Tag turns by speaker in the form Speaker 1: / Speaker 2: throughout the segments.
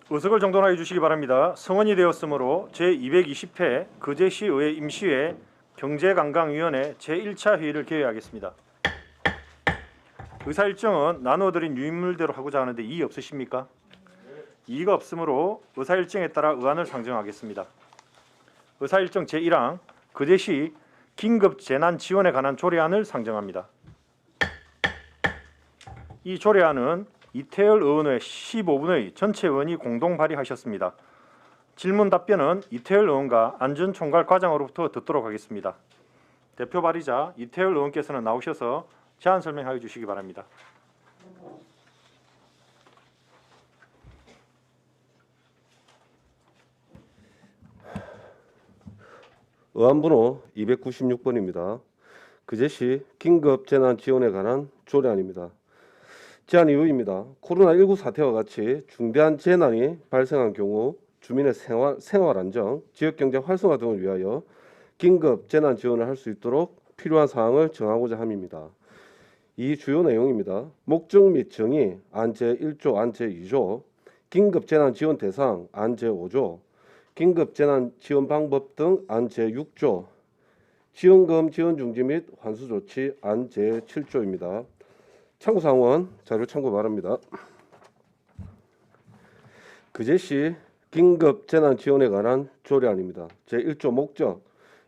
Speaker 1: 의석을 정돈하여 주시기 바랍니다. 성원이 되었으므로 제220회 거제시의회 임시회 경제관광위원회 제1차 회의를 개회하겠습니다. 의사 일정은 나누어드린 유인물대로 하고자 하는데 이의 없으십니까? 이의가 없으므로 의사 일정에 따라 의안을 상정하겠습니다. 의사 일정 제1항 거제시 긴급 재난 지원에 관한 조례안을 상정합니다. 이 조례안은 이태열 의원 외 15분의 전체 의원이 공동 발의하셨습니다. 질문 답변은 이태열 의원과 안전총괄 과장으로부터 듣도록 하겠습니다. 대표 발의자 이태열 의원께서는 나오셔서 제안 설명하여 주시기 바랍니다.
Speaker 2: 의안번호 296번입니다. 거제시 긴급 재난 지원에 관한 조례안입니다. 제안 이유입니다. 코로나19 사태와 같이 중대한 재난이 발생한 경우 주민의 생활 안정, 지역경제 활성화 등을 위하여 긴급 재난 지원을 할 수 있도록 필요한 사항을 정하고자 함입니다. 이 주요 내용입니다. 목적 및 정의 안 제1조, 안 제2조, 긴급 재난 지원 대상 안 제5조, 긴급 재난 지원 방법 등 안 제6조, 지원금 지원 중지 및 환수 조치 안 제7조입니다. 참고사항은 자료 참고 바랍니다. 거제시 긴급 재난 지원에 관한 조례안입니다. 제1조 목적.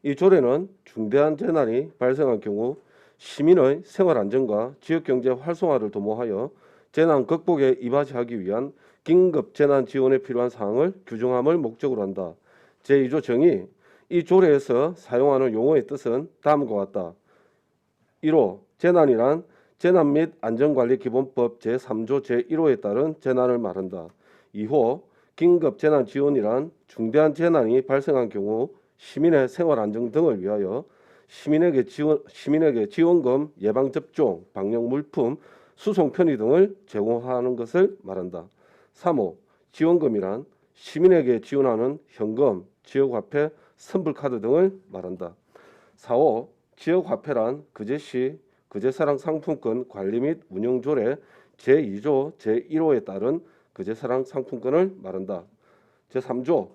Speaker 2: 이 조례는 중대한 재난이 발생한 경우 시민의 생활 안정과 지역 경제 활성화를 도모하여 재난 극복에 이바지하기 위한 긴급 재난 지원에 필요한 사항을 규정함을 목적으로 한다. 제2조 정의. 이 조례에서 사용하는 용어의 뜻은 다음과 같다. 1호 재난이란 재난 및 안전관리기본법 제3조 제1호에 따른 재난을 말한다. 2호 긴급 재난 지원이란 중대한 재난이 발생한 경우 시민의 생활 안정 등을 위하여 시민에게 지원금, 예방접종, 방역 물품, 수송 편의 등을 제공하는 것을 말한다. 3호 지원금이란 시민에게 지원하는 현금, 지역화폐, 선불카드 등을 말한다. 4호 지역화폐란 거제시 거제사랑 상품권 관리 및 운영 조례 제2조 제1호에 따른 거제사랑 상품권을 말한다. 제3조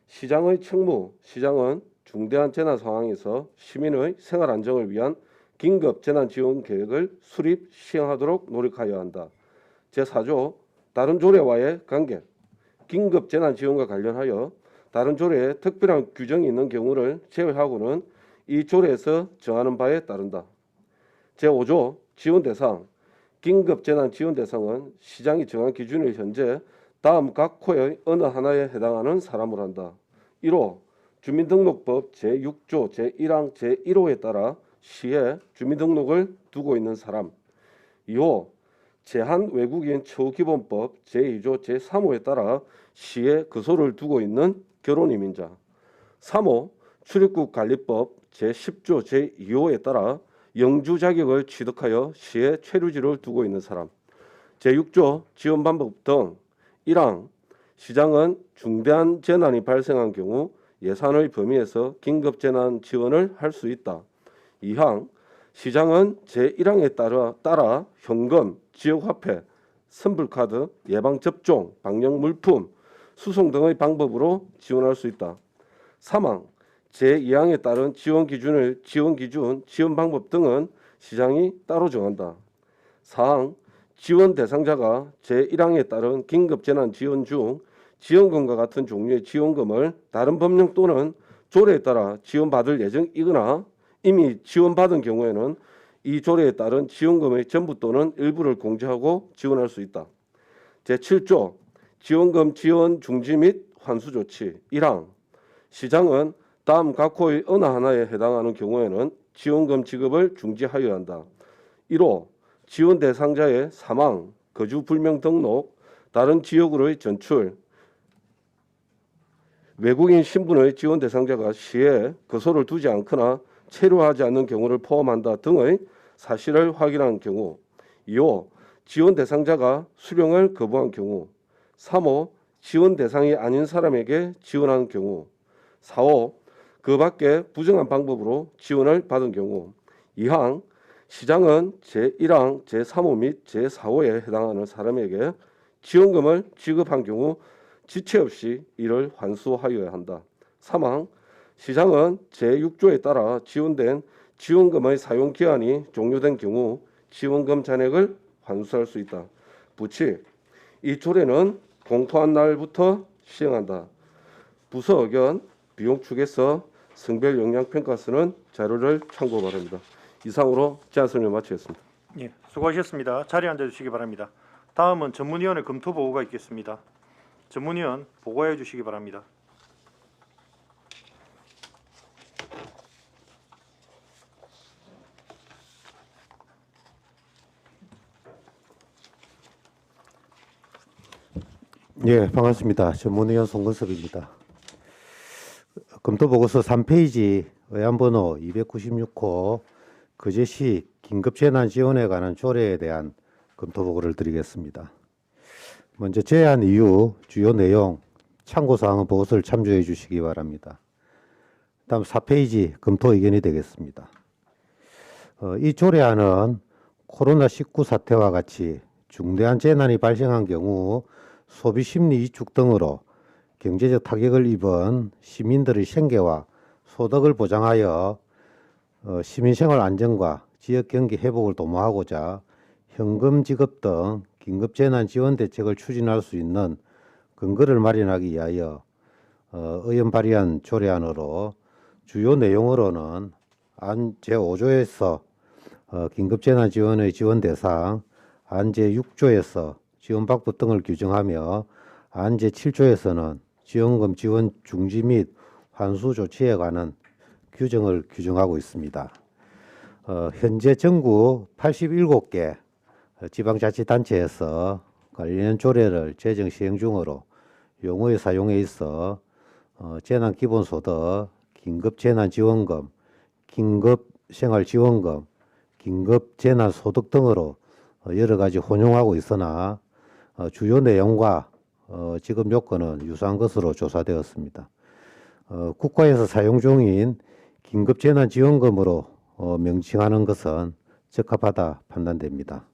Speaker 2: 시장의 책무. 시장은 중대한 재난 상황에서 시민의 생활 안정을 위한 긴급 재난 지원 계획을 수립 시행하도록 노력하여야 한다. 제4조 다른 조례와의 관계. 긴급 재난 지원과 관련하여 다른 조례에 특별한 규정이 있는 경우를 제외하고는 이 조례에서 정하는 바에 따른다. 제5조 지원 대상. 긴급 재난 지원 대상은 시장이 정한 기준을 현재 다음 각 호의 어느 하나에 해당하는 사람으로 한다. 1호 주민등록법 제6조 제1항 제1호에 따라 시에 주민등록을 두고 있는 사람. 2호 제한 외국인 처우기본법 제2조 제3호에 따라 시에 거소를 두고 있는 결혼 이민자. 3호 출입국 관리법 제10조 제2호에 따라 영주 자격을 취득하여 시에 체류지를 두고 있는 사람. 제6조 지원 방법 등. 1항 시장은 중대한 재난이 발생한 경우 예산의 범위에서 긴급 재난 지원을 할 수 있다. 2항 시장은 제1항에 따라 현금, 지역화폐, 선불카드, 예방접종, 방역 물품, 수송 등의 방법으로 지원할 수 있다. 3항 제2항에 따른 지원 기준, 지원 방법 등은 시장이 따로 정한다. 4항 지원 대상자가 제1항에 따른 긴급 재난 지원 중 지원금과 같은 종류의 지원금을 다른 법령 또는 조례에 따라 지원받을 예정이거나 이미 지원받은 경우에는 이 조례에 따른 지원금의 전부 또는 일부를 공제하고 지원할 수 있다. 제7조 지원금 지원 중지 및 환수 조치. 1항 시장은 다음 각 호의 어느 하나에 해당하는 경우에는 지원금 지급을 중지하여야 한다. 1호 지원 대상자의 사망, 거주 불명 등록, 다른 지역으로의 전출, 외국인 신분의 지원 대상자가 시에 거소를 두지 않거나 체류하지 않는 경우를 포함한다 등의 사실을 확인한 경우. 2호 지원 대상자가 수령을 거부한 경우. 3호 지원 대상이 아닌 사람에게 지원하는 경우. 4호 그 밖에 부정한 방법으로 지원을 받은 경우. 2항 시장은 제1항, 제3호 및 제4호에 해당하는 사람에게 지원금을 지급한 경우 지체 없이 이를 환수하여야 한다. 사망 시장은 제6조에 따라 지원된 지원금의 사용 기한이 종료된 경우 지원금 잔액을 환수할 수 있다. 부칠 이 조례는 공포한 날부터 시행한다. 부서 의견 비용 축에서 성별 영향 평가 쓰는 자료를 참고 바랍니다. 이상으로 제안 설명 마치겠습니다.
Speaker 1: 예, 수고하셨습니다. 자리에 앉아 주시기 바랍니다. 다음은 전문위원회 검토 보고가 있겠습니다. 전문위원 보고해 주시기 바랍니다.
Speaker 3: 예, 반갑습니다. 전문위원 송근섭입니다. 검토보고서 3페이지 의안번호 296호 거제시 긴급재난지원에 관한 조례에 대한 검토보고를 드리겠습니다. 먼저 제안 이유, 주요 내용, 참고사항은 보고서를 참조해 주시기 바랍니다. 다음 4페이지 검토 의견이 되겠습니다. 이 조례안은 코로나19 사태와 같이 중대한 재난이 발생한 경우 소비심리 위축 등으로 경제적 타격을 입은 시민들의 생계와 소득을 보장하여 시민생활 안정과 지역 경기 회복을 도모하고자 현금 지급 등 긴급재난 지원 대책을 추진할 수 있는 근거를 마련하기 위하여 의원 발의한 조례안으로 주요 내용으로는 안 제5조에서 긴급재난 지원의 지원 대상, 안 제6조에서 지원방법 등을 규정하며 안 제7조에서는 지원금 지원 중지 및 환수 조치에 관한 규정을 규정하고 있습니다. 현재 전국 87개 지방자치단체에서 관련 조례를 제정 시행 중으로 용어의 사용에 있어 재난기본소득, 긴급재난지원금, 긴급생활지원금, 긴급재난소득 등으로 여러 가지 혼용하고 있으나 주요 내용과 지급 요건은 유사한 것으로 조사되었습니다. 국가에서 사용 중인 긴급재난지원금으로 명칭하는 것은 적합하다 판단됩니다.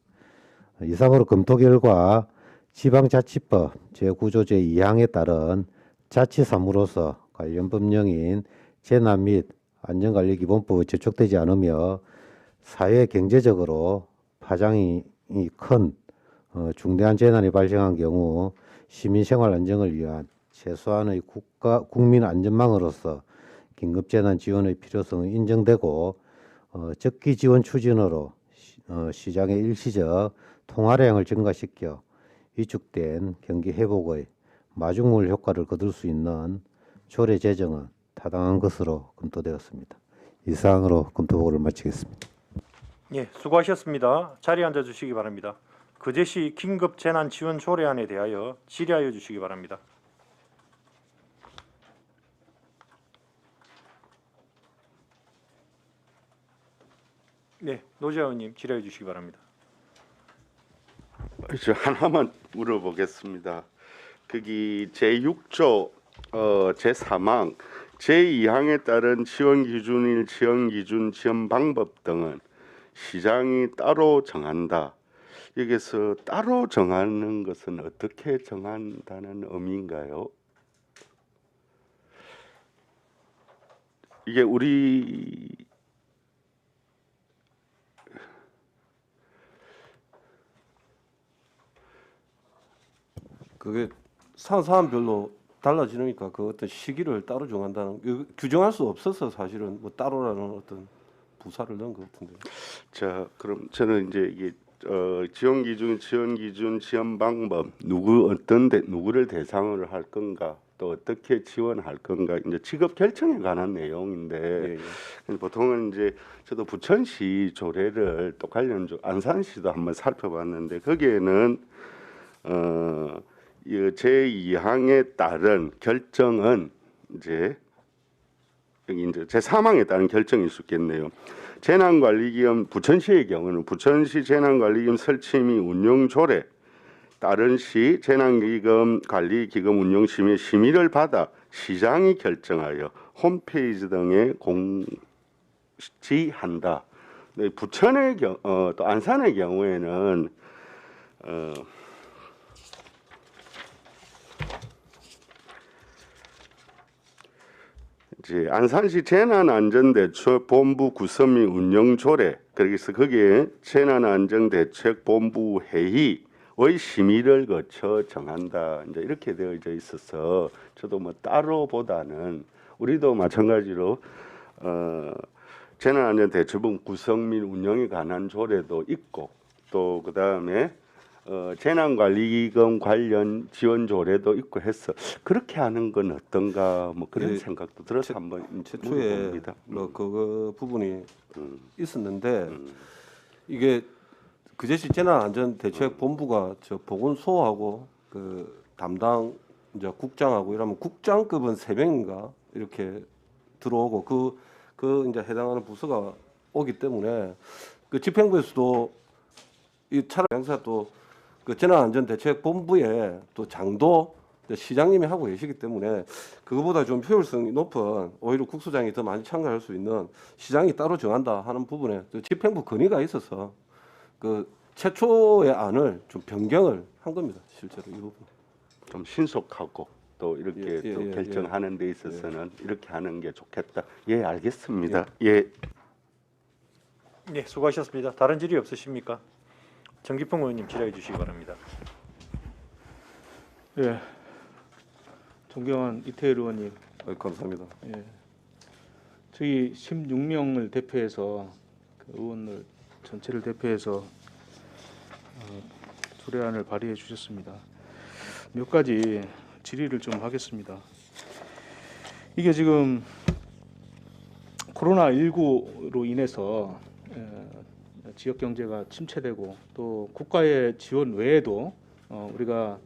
Speaker 3: 이상으로 검토 결과 지방자치법 제9조 제2항에 따른 자치사무로서 관련 법령인 재난 및 안전관리기본법에 저촉되지 않으며 사회 경제적으로 파장이 큰 중대한 재난이 발생한 경우 시민생활 안정을 위한 최소한의 국민 안전망으로서 긴급재난 지원의 필요성이 인정되고 적기 지원 추진으로 시장의 일시적 통화량을 증가시켜 위축된 경기 회복의 마중물 효과를 거둘 수 있는 조례 제정은 타당한 것으로 검토되었습니다. 이상으로 검토보고를 마치겠습니다.
Speaker 1: 예, 수고하셨습니다. 자리에 앉아 주시기 바랍니다. 거제시 긴급재난지원 조례안에 대하여 질의하여 주시기 바랍니다. 네, 노재하 의원님 질의해 주시기 바랍니다.
Speaker 4: 저 하나만 물어보겠습니다. 거기 제6조 제3항 제2항에 따른 지원 기준일 지원 기준 지원 방법 등은 시장이 따로 정한다. 여기서 따로 정하는 것은 어떻게 정한다는 의미인가요? 이게 우리
Speaker 2: 그게 사안별로 달라지니까 그 어떤 시기를 따로 정한다는 규정할 수 없어서 사실은 뭐 따로라는 어떤 부사를 넣은 것 같은데.
Speaker 4: 자, 그럼 저는 이제 이게 지원 기준, 지원 방법 누구를 대상으로 할 건가, 또 어떻게 지원할 건가, 이제 직업 결정에 관한 내용인데 보통은 이제 저도 부천시 조례를 또 관련 안산시도 한번 살펴봤는데 거기에는 이 제2항에 따른 결정은 이제 여기 이제 제3항에 따른 결정일 수 있겠네요. 재난관리기금 부천시의 경우는 부천시 재난관리기금 설치 및 운영 조례 다른 시 재난기금 관리기금 운영 심의를 받아 시장이 결정하여 홈페이지 등에 공지한다. 네, 부천의 또 안산의 경우에는 이제 안산시 재난안전대책본부 구성 및 운영 조례, 그래서 거기에 재난안전대책본부 회의의 심의를 거쳐 정한다. 이제 이렇게 되어져 있어서 저도 뭐 따로보다는 우리도 마찬가지로 재난안전대책본부 구성 및 운영에 관한 조례도 있고 또 그 다음에 재난관리기금 관련 지원 조례도 있고 해서 그렇게 하는 건 어떤가 뭐 그런
Speaker 2: 예,
Speaker 4: 생각도 들어서 한번
Speaker 2: 최초에
Speaker 4: 물어봅니다.
Speaker 2: 뭐 그 부분이 있었는데 이게 그제시 재난안전대책본부가 저 보건소하고 그 담당 이제 국장하고 이러면 국장급은 3명인가 이렇게 들어오고 그 이제 해당하는 부서가 오기 때문에 그 집행부에서도 이 차량 양사 또 그 재난안전대책본부에 또 장도 시장님이 하고 계시기 때문에 그거보다 좀 효율성이 높은 오히려 국수장이 더 많이 참가할 수 있는 시장이 따로 정한다 하는 부분에 또 집행부 건의가 있어서 그 최초의 안을 좀 변경을 한 겁니다. 실제로 이 부분.
Speaker 4: 좀 신속하고 또 이렇게
Speaker 2: 예,
Speaker 4: 또
Speaker 2: 예,
Speaker 4: 결정하는 데 있어서는 이렇게 하는 게 좋겠다. 예, 알겠습니다. 예.
Speaker 1: 네, 수고하셨습니다. 다른 질의 없으십니까? 정기평 의원님 질의해 주시기 바랍니다.
Speaker 5: 예, 존경한 이태일 의원님,
Speaker 2: 감사합니다.
Speaker 5: 예, 저희 16명을 대표해서 그 의원을 전체를 대표해서 조례안을 발의해 주셨습니다. 몇 가지 질의를 좀 하겠습니다. 이게 지금 코로나19로 인해서 지역 경제가 침체되고 또 국가의 지원 외에도 우리가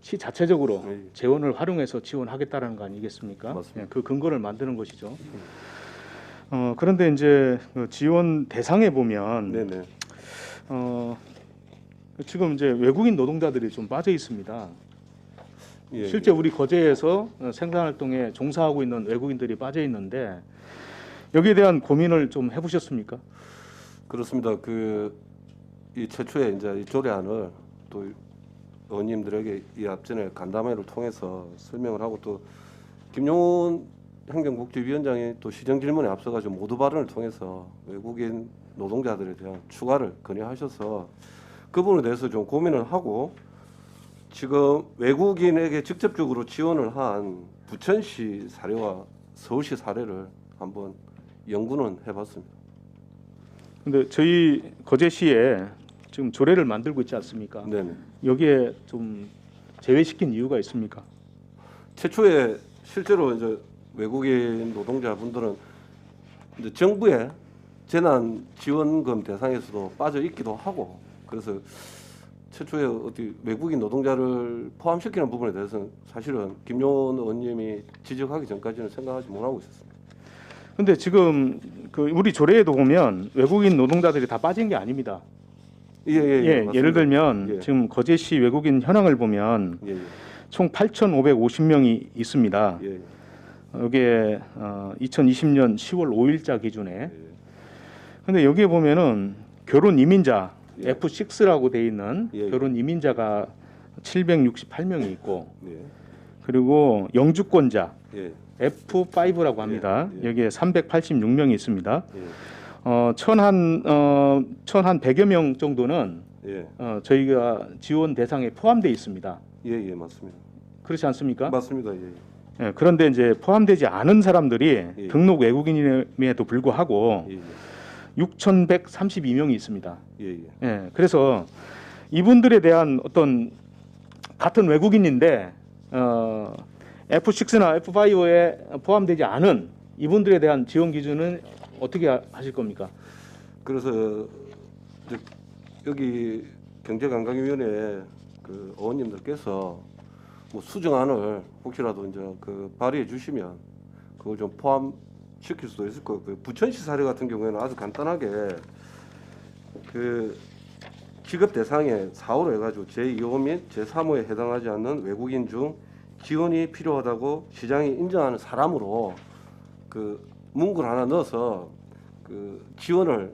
Speaker 5: 시 자체적으로
Speaker 2: 네.
Speaker 5: 재원을 활용해서 지원하겠다는 거 아니겠습니까?
Speaker 2: 맞습니다.
Speaker 5: 예, 그 근거를 만드는 것이죠. 그런데 이제 그 지원 대상에 보면
Speaker 2: 네네.
Speaker 5: 지금 이제 외국인 노동자들이 좀 빠져 있습니다.
Speaker 2: 예,
Speaker 5: 실제 우리 거제에서 생산활동에 종사하고 있는 외국인들이 빠져 있는데 여기에 대한 고민을 좀 해보셨습니까?
Speaker 2: 그렇습니다. 이 최초에 이제 이 조례안을 또 의원님들에게 이 앞전에 간담회를 통해서 설명을 하고 또 김용훈 행정복지위원장이 또 시정 질문에 앞서가지고 모두 발언을 통해서 외국인 노동자들에 대한 추가를 건의하셔서 그 부분에 대해서 좀 고민을 하고 지금 외국인에게 직접적으로 지원을 한 부천시 사례와 서울시 사례를 한번 연구는 해봤습니다.
Speaker 5: 근데 저희 거제시에 지금 조례를 만들고 있지 않습니까?
Speaker 2: 네네.
Speaker 5: 여기에 좀 제외시킨 이유가 있습니까?
Speaker 2: 최초에 실제로 이제 외국인 노동자분들은 이제 정부의 재난 지원금 대상에서도 빠져 있기도 하고 그래서 최초에 어디 외국인 노동자를 포함시키는 부분에 대해서는 사실은 김용원 의원님이 지적하기 전까지는 생각하지 못하고 있었습니다.
Speaker 5: 근데 지금 그 우리 조례에도 보면 외국인 노동자들이 다 빠진 게 아닙니다.
Speaker 2: 맞습니다.
Speaker 5: 예를 들면
Speaker 2: 예.
Speaker 5: 지금 거제시 외국인 현황을 보면
Speaker 2: 예,
Speaker 5: 총 8,550명이 있습니다.
Speaker 2: 예,
Speaker 5: 여기에 2020년 10월 5일자 기준에.
Speaker 2: 예,
Speaker 5: 근데 여기에 보면은 결혼 이민자
Speaker 2: 예.
Speaker 5: F6라고 돼 있는
Speaker 2: 예.
Speaker 5: 결혼 이민자가 768명이 있고
Speaker 2: 예,
Speaker 5: 그리고 영주권자
Speaker 2: 예,
Speaker 5: F5라고 합니다.
Speaker 2: 예.
Speaker 5: 여기에 386명이 있습니다.
Speaker 2: 예,
Speaker 5: 1,100여 명 정도는
Speaker 2: 예,
Speaker 5: 저희가 지원 대상에 포함되어 있습니다.
Speaker 2: 예, 맞습니다.
Speaker 5: 그렇지 않습니까?
Speaker 2: 맞습니다. 예,
Speaker 5: 예, 그런데 이제 포함되지 않은 사람들이
Speaker 2: 예.
Speaker 5: 등록 외국인임에도 불구하고
Speaker 2: 예,
Speaker 5: 6,132명이 있습니다.
Speaker 2: 예,
Speaker 5: 예, 그래서 이분들에 대한 어떤 같은 외국인인데 F6나 F5에 포함되지 않은 이분들에 대한 지원 기준은 어떻게 하실 겁니까?
Speaker 2: 그래서 이제 여기 경제관광위원회 그 의원님들께서 뭐 수정안을 혹시라도 이제 그 발의해 주시면 그걸 좀 포함시킬 수도 있을 거고 부천시 사례 같은 경우에는 아주 간단하게 그 지급 대상에 4호로 해가지고 제2호 및 제3호에 해당하지 않는 외국인 중 지원이 필요하다고 시장이 인정하는 사람으로 그 문구를 하나 넣어서 그 지원을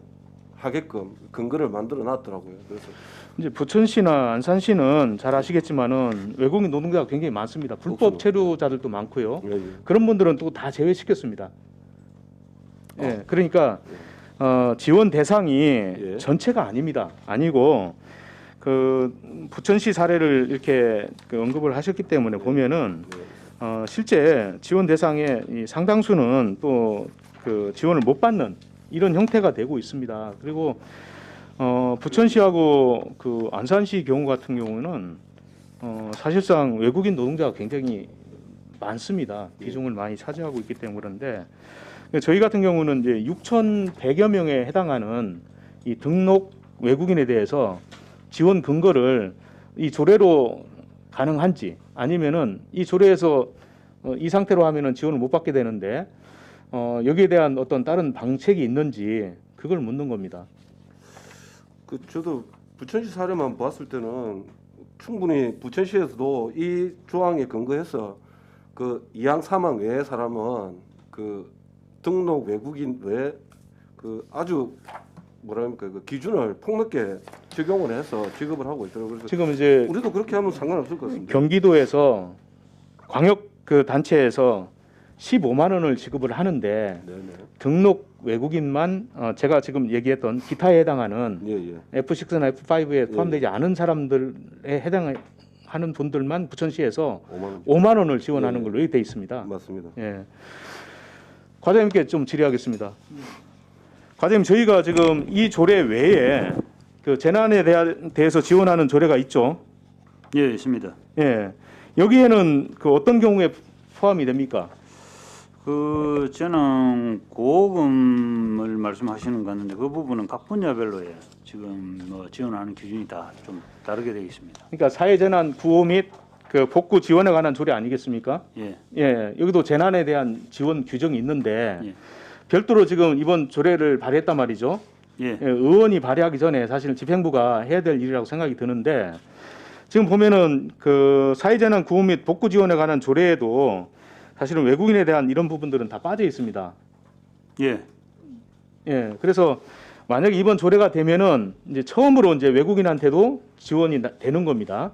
Speaker 2: 하게끔 근거를 만들어 놨더라고요. 그래서
Speaker 5: 이제 부천시나 안산시는 잘 아시겠지만은 외국인 노동자가 굉장히 많습니다. 불법 체류자들도 많고요.
Speaker 2: 예, 예.
Speaker 5: 그런 분들은 또 다 제외시켰습니다. 예, 그러니까 지원 대상이
Speaker 2: 예.
Speaker 5: 전체가 아닙니다. 아니고 그 부천시 사례를 이렇게 그 언급을 하셨기 때문에 보면은 실제 지원 대상의 이 상당수는 또 그 지원을 못 받는 이런 형태가 되고 있습니다. 그리고 부천시하고 그 안산시 경우 같은 경우는 사실상 외국인 노동자가 굉장히 많습니다. 비중을 많이 차지하고 있기 때문에 그런데 저희 같은 경우는 이제 6,100여 명에 해당하는 이 등록 외국인에 대해서 지원 근거를 이 조례로 가능한지 아니면은 이 조례에서 이 상태로 하면은 지원을 못 받게 되는데 여기에 대한 어떤 다른 방책이 있는지 그걸 묻는 겁니다.
Speaker 2: 그 저도 부천시 사례만 봤을 때는 충분히 부천시에서도 이 조항에 근거해서 그 이항 3항 외의 사람은 그 등록 외국인 외에 그 아주 뭐랄까 그 기준을 폭넓게 적용을 해서 지급을 하고 있더라고요. 그래서
Speaker 5: 지금 이제
Speaker 2: 우리도 그렇게 하면 상관없을 것 같습니다.
Speaker 5: 경기도에서 광역 그 단체에서 15만 원을 지급을 하는데
Speaker 2: 네네.
Speaker 5: 등록 외국인만 제가 지금 얘기했던 기타에 해당하는
Speaker 2: 예예.
Speaker 5: F6나 F5에 포함되지 않은 사람들에 해당하는 분들만 부천시에서
Speaker 2: 5만 원.
Speaker 5: 5만 원을 지원하는
Speaker 2: 예.
Speaker 5: 걸로 이렇게 돼 있습니다.
Speaker 2: 맞습니다.
Speaker 5: 예. 과장님께 좀 질의하겠습니다. 과장님, 저희가 지금 이 조례 외에 그 재난에 대해서 지원하는 조례가 있죠.
Speaker 6: 예, 있습니다.
Speaker 5: 예. 여기에는 그 어떤 경우에 포함이 됩니까?
Speaker 6: 그 재난 보호금을 말씀하시는 것 같은데 그 부분은 각 분야별로에 지금 뭐 지원하는 기준이 다 좀 다르게 되어 있습니다.
Speaker 5: 그러니까 사회재난 구호 및 그 복구 지원에 관한 조례 아니겠습니까?
Speaker 6: 예,
Speaker 5: 예. 여기도 재난에 대한 지원 규정이 있는데
Speaker 6: 예.
Speaker 5: 별도로 지금 이번 조례를 발의했단 말이죠.
Speaker 6: 예,
Speaker 5: 예, 의원이 발의하기 전에 사실은 집행부가 해야 될 일이라고 생각이 드는데 지금 보면은 그 사회재난 구호 및 복구 지원에 관한 조례에도 사실은 외국인에 대한 이런 부분들은 다 빠져 있습니다.
Speaker 6: 예,
Speaker 5: 예, 그래서 만약에 이번 조례가 되면은 이제 처음으로 이제 외국인한테도 지원이 되는 겁니다.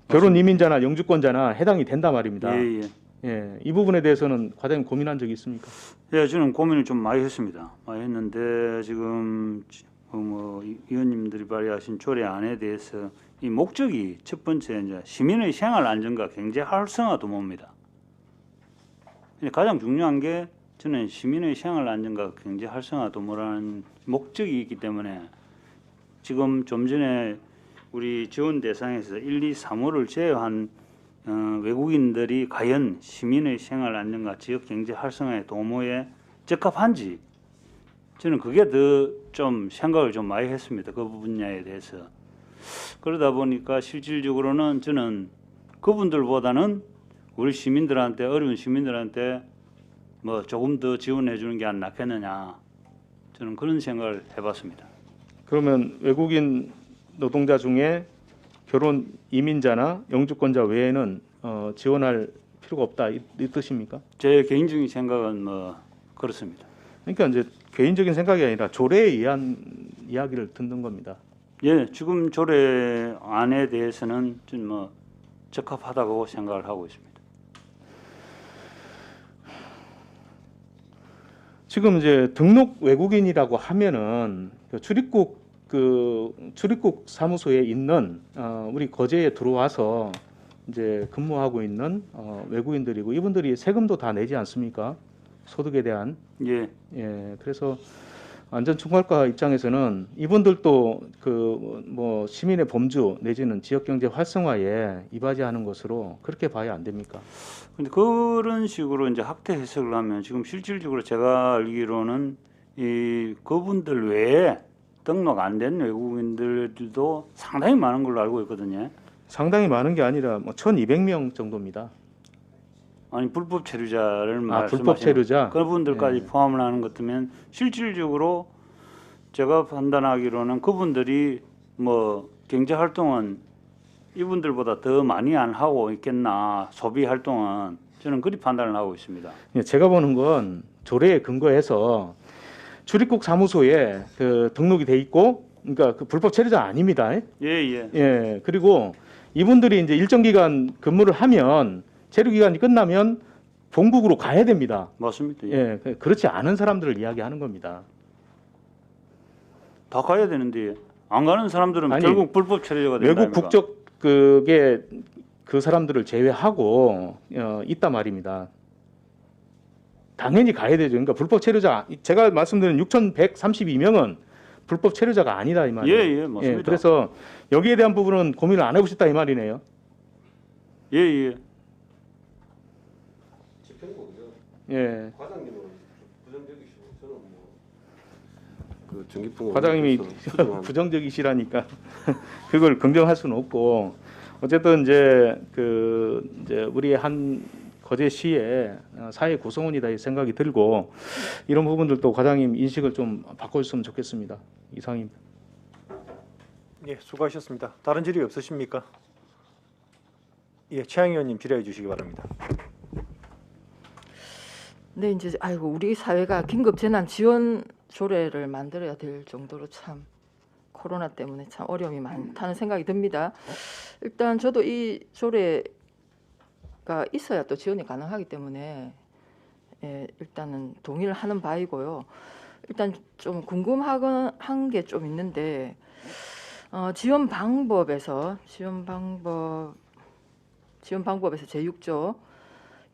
Speaker 5: 결혼 이민자나 영주권자나 해당이 된단 말입니다.
Speaker 6: 예, 예.
Speaker 5: 예, 이 부분에 대해서는 과장님 고민한 적이 있습니까?
Speaker 6: 예, 저는 고민을 좀 많이 했습니다. 많이 했는데 지금 뭐 의원님들이 발의하신 조례안에 대해서 이 목적이 첫 번째 이제 시민의 생활 안전과 경제 활성화 도모입니다. 가장 중요한 게 저는 시민의 생활 안전과 경제 활성화 도모라는 목적이 있기 때문에 지금 좀 전에 우리 지원 대상에서 1, 2, 3호를 제외한 외국인들이 과연 시민의 생활 안전과 지역 경제 활성화의 도모에 적합한지 저는 그게 더 좀 생각을 좀 많이 했습니다. 그 분야에 대해서. 그러다 보니까 실질적으로는 저는 그분들보다는 우리 시민들한테 어려운 시민들한테 뭐 조금 더 지원해 주는 게 안 낫겠느냐 저는 그런 생각을 해봤습니다.
Speaker 5: 그러면 외국인 노동자 중에 결혼 이민자나 영주권자 외에는 지원할 필요가 없다 이 뜻입니까?
Speaker 6: 제 개인적인 생각은 뭐 그렇습니다.
Speaker 5: 그러니까 이제 개인적인 생각이 아니라 조례에 의한 이야기를 듣는 겁니다.
Speaker 6: 예, 지금 조례안에 대해서는 좀 뭐 적합하다고 생각을 하고 있습니다.
Speaker 5: 지금 이제 등록 외국인이라고 하면은 출입국 사무소에 있는 우리 거제에 들어와서 이제 근무하고 있는 외국인들이고 이분들이 세금도 다 내지 않습니까? 소득에 대한.
Speaker 6: 예,
Speaker 5: 예, 그래서 안전총괄과 입장에서는 이분들도 그 뭐 시민의 범주 내지는 지역 경제 활성화에 이바지하는 것으로 그렇게 봐야 안 됩니까?
Speaker 6: 근데 그런 식으로 이제 학대 해석을 하면 지금 실질적으로 제가 알기로는 이 그분들 외에 등록 안 된 외국인들도 상당히 많은 걸로 알고 있거든요.
Speaker 5: 상당히 많은 게 아니라 뭐 1,200명 정도입니다.
Speaker 6: 아니 불법 체류자를
Speaker 5: 불법 체류자.
Speaker 6: 그분들까지
Speaker 5: 예.
Speaker 6: 포함을 하는 것 같으면 실질적으로 제가 판단하기로는 그분들이 뭐 경제 활동은 이분들보다 더 많이 안 하고 있겠나 소비 활동은 저는 그리 판단을 하고 있습니다.
Speaker 5: 예, 제가 보는 건 조례에 근거해서 출입국 사무소에 그 등록이 돼 있고, 그러니까 그 불법 체류자 아닙니다.
Speaker 6: 예.
Speaker 5: 예. 그리고 이분들이 이제 일정 기간 근무를 하면 체류 기간이 끝나면 본국으로 가야 됩니다.
Speaker 6: 맞습니다. 예.
Speaker 5: 예. 그렇지 않은 사람들을 이야기하는 겁니다.
Speaker 6: 다 가야 되는데 안 가는 사람들은
Speaker 5: 아니,
Speaker 6: 결국 불법 체류자가 된다.
Speaker 5: 외국 국적 그게 그 사람들을 제외하고 있단 말입니다. 당연히 가야 되죠. 그러니까 불법 체류자, 제가 말씀드린 6,132명은 불법 체류자가 아니다 이 말이에요.
Speaker 6: 예, 맞습니다.
Speaker 5: 그래서 여기에 대한 부분은 고민을 안 해보셨다 이 말이네요.
Speaker 6: 예.
Speaker 5: 예.
Speaker 2: 과장님은 부정적이시고 저는 그 전기풍
Speaker 5: 과장님이 부정적이시라니까 그걸 긍정할 수는 없고, 어쨌든 이제 우리 한 거제시의 사회 구성원이다 이 생각이 들고, 이런 부분들도 과장님 인식을 좀 바꿔줬으면 좋겠습니다. 이상입니다.
Speaker 1: 예, 수고하셨습니다. 다른 질의 없으십니까? 예, 최양 의원님 질의해 주시기 바랍니다.
Speaker 7: 네, 이제 아이고 우리 사회가 긴급 재난 지원 조례를 만들어야 될 정도로 참 코로나 때문에 참 어려움이 많다는 생각이 듭니다. 일단 저도 이 조례가 있어야 또 지원이 가능하기 때문에 일단은 동의를 하는 바이고요. 일단 좀 궁금한 게 좀 있는데 지원 방법에서 제6조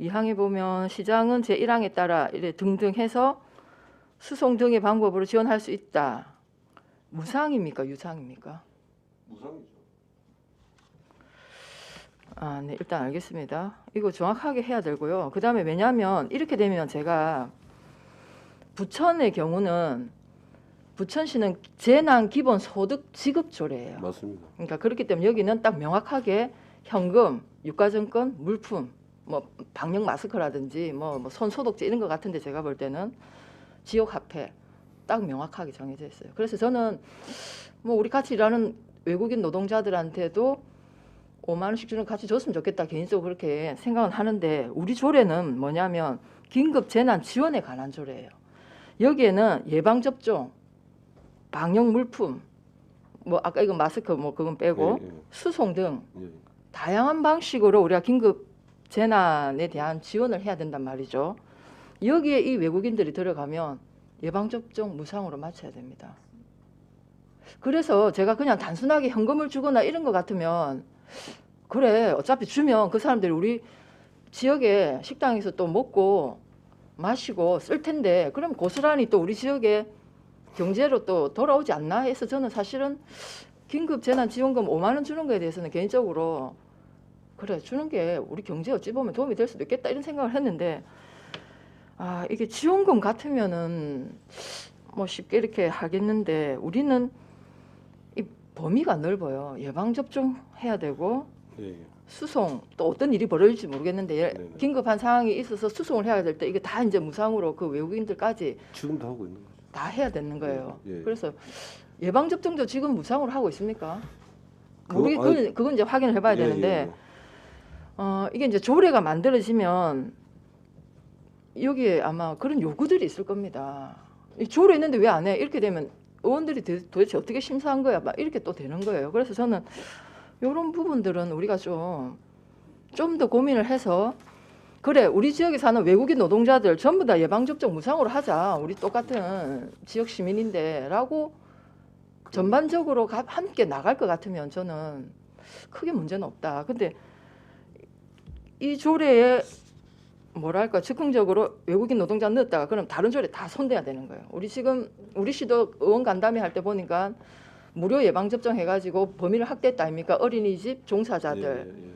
Speaker 7: 2항에 보면 시장은 제1항에 따라 이래 등등 해서 수송 등의 방법으로 지원할 수 있다. 무상입니까? 유상입니까?
Speaker 2: 무상이죠.
Speaker 7: 아, 네, 일단 알겠습니다. 이거 정확하게 해야 되고요. 그다음에 왜냐하면 이렇게 되면 제가 부천의 경우는 부천시는 재난 기본 소득 지급 조례예요.
Speaker 2: 맞습니다.
Speaker 7: 그러니까 그렇기 때문에 여기는 딱 명확하게 현금, 유가증권, 물품, 뭐 방역 마스크라든지 뭐 손소독제 이런 것 같은데 제가 볼 때는 지역 화폐 딱 명확하게 정해져 있어요. 그래서 저는 뭐 우리 같이 일하는 외국인 노동자들한테도 5만 원씩 주는 같이 줬으면 좋겠다 개인적으로 그렇게 생각은 하는데, 우리 조례는 뭐냐면 긴급 재난 지원에 관한 조례예요. 여기에는 예방 접종, 방역 물품, 뭐 아까 이거 마스크 뭐 그건 빼고 수송 등 다양한 방식으로 우리가 긴급 재난에 대한 지원을 해야 된단 말이죠. 여기에 이 외국인들이 들어가면 예방접종 무상으로 마쳐야 됩니다. 그래서 제가 그냥 단순하게 현금을 주거나 이런 것 같으면 그래 어차피 주면 그 사람들이 우리 지역에 식당에서 또 먹고 마시고 쓸 텐데 그럼 고스란히 또 우리 지역에 경제로 또 돌아오지 않나 해서 저는 사실은 긴급재난지원금 5만 원 주는 거에 대해서는 개인적으로 그래 주는 게 우리 경제에 어찌 보면 도움이 될 수도 있겠다 이런 생각을 했는데, 아 이게 지원금 같으면은 뭐 쉽게 이렇게 하겠는데 우리는 이 범위가 넓어요. 예방접종 해야 되고 수송 또 어떤 일이 벌어질지 모르겠는데 긴급한 상황이 있어서 수송을 해야 될 때 이게 다 이제 무상으로 그 외국인들까지
Speaker 2: 지금도 하고 있는 거죠.
Speaker 7: 다 해야 되는 거예요.
Speaker 2: 예.
Speaker 7: 그래서 예방접종도 지금 무상으로 하고 있습니까?
Speaker 2: 그거,
Speaker 7: 그건 이제 확인을 해봐야 되는데 이게 이제 조례가 만들어지면 여기에 아마 그런 요구들이 있을 겁니다. 이 조례 있는데 왜 안 해? 이렇게 되면 의원들이 도대체 어떻게 심사한 거야? 막 이렇게 또 되는 거예요. 그래서 저는 이런 부분들은 우리가 좀 더 고민을 해서 그래 우리 지역에 사는 외국인 노동자들 전부 다 예방접종 무상으로 하자. 우리 똑같은 지역 시민인데 라고 전반적으로 함께 나갈 것 같으면 저는 크게 문제는 없다. 근데 이 조례에 뭐랄까 즉흥적으로 외국인 노동자 넣었다가 그럼 다른 조례 다 손대야 되는 거예요. 우리 지금 우리 시도 의원 간담회 할 때 보니까 무료 예방접종 해가지고 범위를 확대했다 아닙니까? 어린이집 종사자들.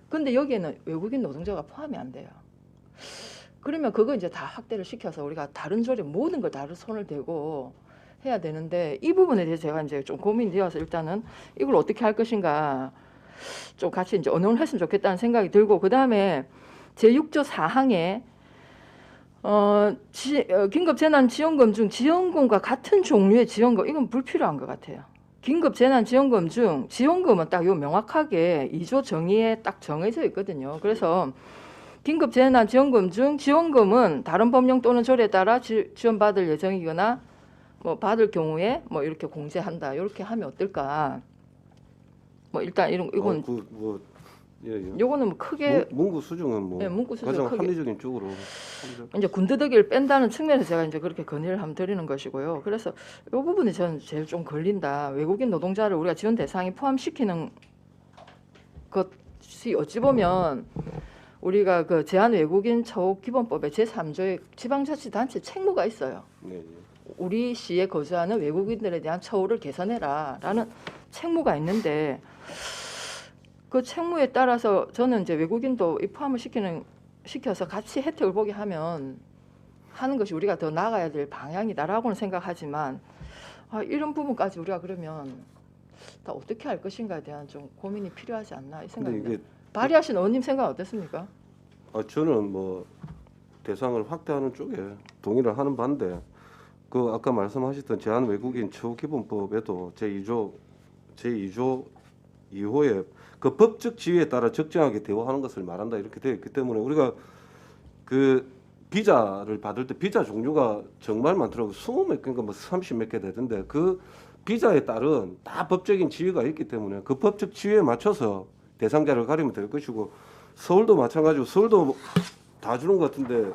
Speaker 7: 근데 여기에는 외국인 노동자가 포함이 안 돼요. 그러면 그거 이제 다 확대를 시켜서 우리가 다른 조례 모든 걸 다 손을 대고 해야 되는데 이 부분에 대해서 제가 이제 좀 고민되어서 일단은 이걸 어떻게 할 것인가 좀 같이 이제 언론을 했으면 좋겠다는 생각이 들고, 그 다음에 제6조 4항에 긴급재난지원금 중 지원금과 같은 종류의 지원금 이건 불필요한 것 같아요. 긴급재난지원금 중 지원금은 딱 요 명확하게 2조 정의에 딱 정해져 있거든요. 그래서 긴급재난지원금 중 지원금은 다른 법령 또는 조례에 따라 지원받을 예정이거나 뭐 받을 경우에 뭐 이렇게 공제한다. 이렇게 하면 어떨까? 뭐 일단 이건
Speaker 2: 예, 예.
Speaker 7: 요거는 뭐 크게
Speaker 2: 문구 수정은 뭐
Speaker 7: 예, 문구 수정
Speaker 2: 가장
Speaker 7: 크게
Speaker 2: 합리적인 쪽으로 하죠.
Speaker 7: 이제 군더더기를 뺀다는 측면에서 제가 이제 그렇게 건의를 한번 드리는 것이고요. 그래서 이 부분이 저는 제일 좀 걸린다. 외국인 노동자를 우리가 지원 대상에 포함시키는 것이 어찌 보면 우리가 그 제한 외국인 처우 기본법의 제3조에 지방자치단체 책무가 있어요.
Speaker 2: 네, 예.
Speaker 7: 우리 시에 거주하는 외국인들에 대한 처우를 개선해라라는 책무가 있는데 그 책무에 따라서 저는 이제 외국인도 이 포함을 시켜서 같이 혜택을 보게 하는 것이 우리가 더 나아가야 될 방향이다라고는 생각하지만 이런 부분까지 우리가 그러면 다 어떻게 할 것인가에 대한 좀 고민이 필요하지 않나 이
Speaker 2: 근데
Speaker 7: 생각입니다.
Speaker 2: 이게
Speaker 7: 발의하신 의원님 생각 어떻습니까?
Speaker 2: 저는 뭐 대상을 확대하는 쪽에 동의를 하는 반대. 그 아까 말씀하셨던 제한 외국인 처우 기본법에도 제2조 2호에 그 법적 지위에 따라 적정하게 대우하는 것을 말한다 이렇게 되어 있기 때문에 우리가 그 비자를 받을 때 비자 종류가 정말 많더라고요. 20몇 개인가 뭐 30몇 개 되던데 그 비자에 따른 다 법적인 지위가 있기 때문에 그 법적 지위에 맞춰서 대상자를 가리면 될 것이고 서울도 마찬가지고 서울도 다 주는 것 같은데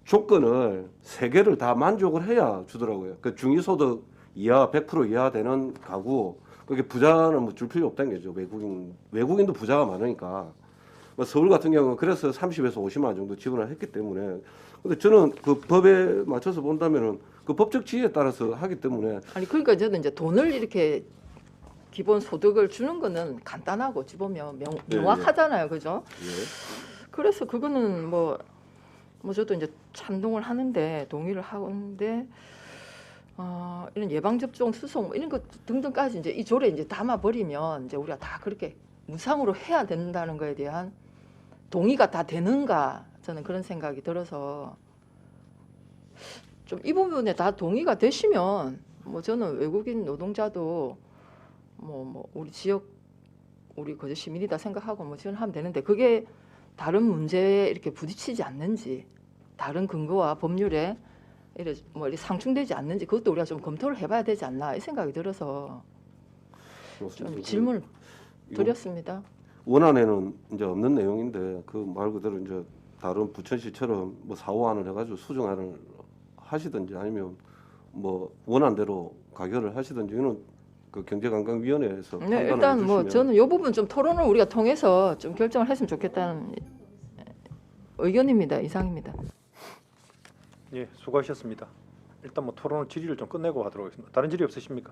Speaker 2: 조건을 3개를 다 만족을 해야 주더라고요. 그 중위소득 이하 100% 이하 되는 가구 그게 부자는 뭐 줄 필요 없다는 거죠. 외국인도 부자가 많으니까. 뭐 서울 같은 경우는 그래서 30에서 50만 원 정도 지원을 했기 때문에. 근데 저는 그 법에 맞춰서 본다면은 그 법적 지위에 따라서 하기 때문에.
Speaker 7: 아니 그러니까 저는 이제 돈을 이렇게 기본 소득을 주는 거는 간단하고 어찌 보면 명확하잖아요, 그죠?
Speaker 2: 예.
Speaker 7: 그래서 그거는 뭐 저도 이제 찬동을 하는데 동의를 하는데 이런 예방 접종 수송 이런 것 등등까지 이제 이 조례에 이제 담아 버리면 이제 우리가 다 그렇게 무상으로 해야 된다는 거에 대한 동의가 다 되는가 저는 그런 생각이 들어서 좀 이 부분에 다 동의가 되시면 뭐 저는 외국인 노동자도 뭐 우리 지역 우리 거제 시민이다 생각하고 뭐 지원하면 되는데 그게 다른 문제에 이렇게 부딪히지 않는지 다른 근거와 법률에 이렇게 상충되지 않는지 그것도 우리가 좀 검토를 해봐야 되지 않나 이 생각이 들어서 좀 질문을 드렸습니다.
Speaker 2: 원안에는 이제 없는 내용인데 그 말 그대로 이제 다른 부천시처럼 뭐 사호안을 해가지고 수정안을 하시든지 아니면 뭐 원안대로 가결을 하시든지 이는 그 경제관광위원회에서
Speaker 7: 네,
Speaker 2: 판단을
Speaker 7: 일단 뭐
Speaker 2: 해주시면.
Speaker 7: 저는 이 부분 좀 토론을 우리가 통해서 좀 결정을 했으면 좋겠다는 의견입니다. 이상입니다.
Speaker 1: 예, 수고하셨습니다. 일단 뭐 토론 질의를 좀 끝내고 하도록 하겠습니다. 다른 질의 없으십니까?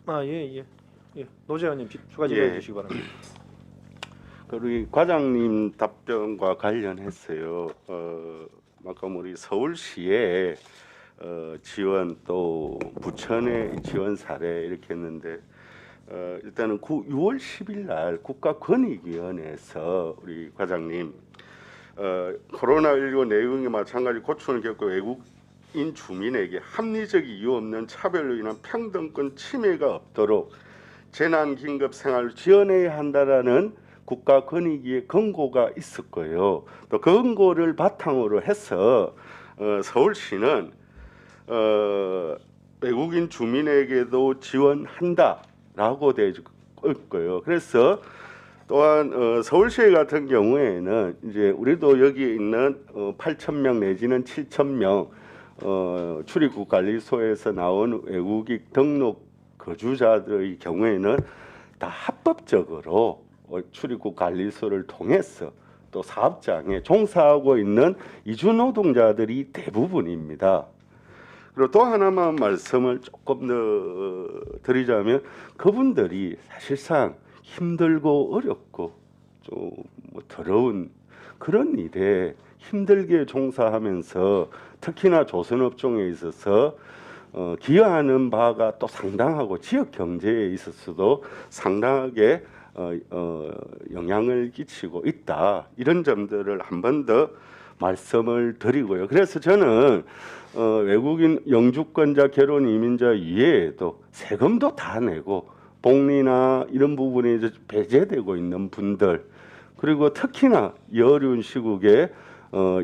Speaker 1: 예. 노재 의원님 추가 질의해
Speaker 4: 예.
Speaker 1: 주시기 바랍니다.
Speaker 4: 우리 과장님 답변과 관련해서요. 아까 우리 서울시의 지원 또 부천의 지원 사례 이렇게 했는데 일단은 6월 10일 날 국가권익위원회에서 우리 과장님 코로나19 내용에 마찬가지 고충을 겪고 외국인 주민에게 합리적 이유 없는 차별로 인한 평등권 침해가 없도록 재난긴급생활을 지원해야 한다라는 국가권익위의 권고가 있을 거예요. 또 그 권고를 바탕으로 해서 서울시는 외국인 주민에게도 지원한다라고 되어 있을 거예요. 그래서 또한 서울시 같은 경우에는 이제 우리도 여기 있는 8,000명 내지는 7,000명 출입국 관리소에서 나온 외국인 등록 거주자들의 경우에는 다 합법적으로 출입국 관리소를 통해서 또 사업장에 종사하고 있는 이주 노동자들이 대부분입니다. 그리고 또 하나만 말씀을 조금 더 드리자면 그분들이 사실상 힘들고 어렵고 좀 더러운 그런 일에 힘들게 종사하면서 특히나 조선업종에 있어서 기여하는 바가 또 상당하고 지역 경제에 있어서도 상당하게 영향을 끼치고 있다. 이런 점들을 한 번 더 말씀을 드리고요. 그래서 저는 외국인 영주권자 결혼 이민자 이외에도 세금도 다 내고 복리나 이런 부분에 이제 배제되고 있는 분들 그리고 특히나 이 어려운 시국에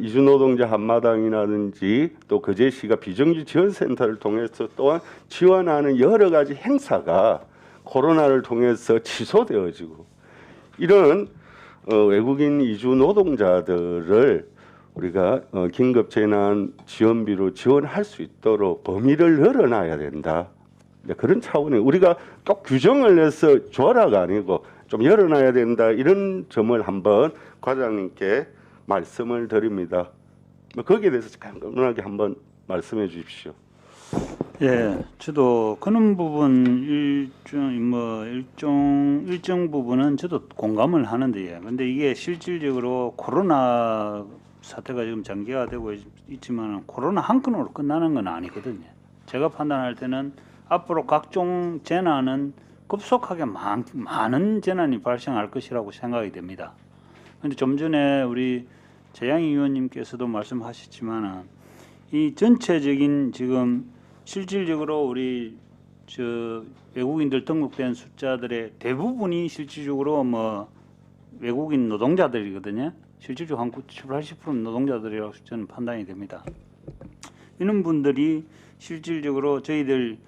Speaker 4: 이주 노동자 한마당이라든지 또 거제시가 비정규 지원센터를 통해서 또한 지원하는 여러 가지 행사가 코로나를 통해서 취소되어지고 이런 외국인 이주 노동자들을 우리가 긴급 재난 지원비로 지원할 수 있도록 범위를 열어놔야 된다. 그런 차원에 우리가 꼭 규정을 내서 줘라가 아니고 좀 열어놔야 된다. 이런 점을 한번 과장님께 말씀을 드립니다. 거기에 대해서 간단하게 한번 말씀해 주십시오.
Speaker 6: 예, 저도 그런 부분 일정 부분은 저도 공감을 하는데, 예. 근데 이게 실질적으로 코로나 사태가 지금 장기화되고 있지만 코로나 한 건으로 끝나는 건 아니거든요. 제가 판단할 때는 앞으로 각종 재난은 급속하게 많은 재난이 발생할 것이라고 생각이 됩니다. 근데 좀 전에 우리 재양희 의원님께서도 말씀하셨지만은 이 전체적인 지금 실질적으로 우리 외국인들 등록된 숫자들의 대부분이 실질적으로 뭐 외국인 노동자들이거든요. 실질적으로 한 70-80% 노동자들이라고 저는 판단이 됩니다. 이런 분들이 실질적으로 저희들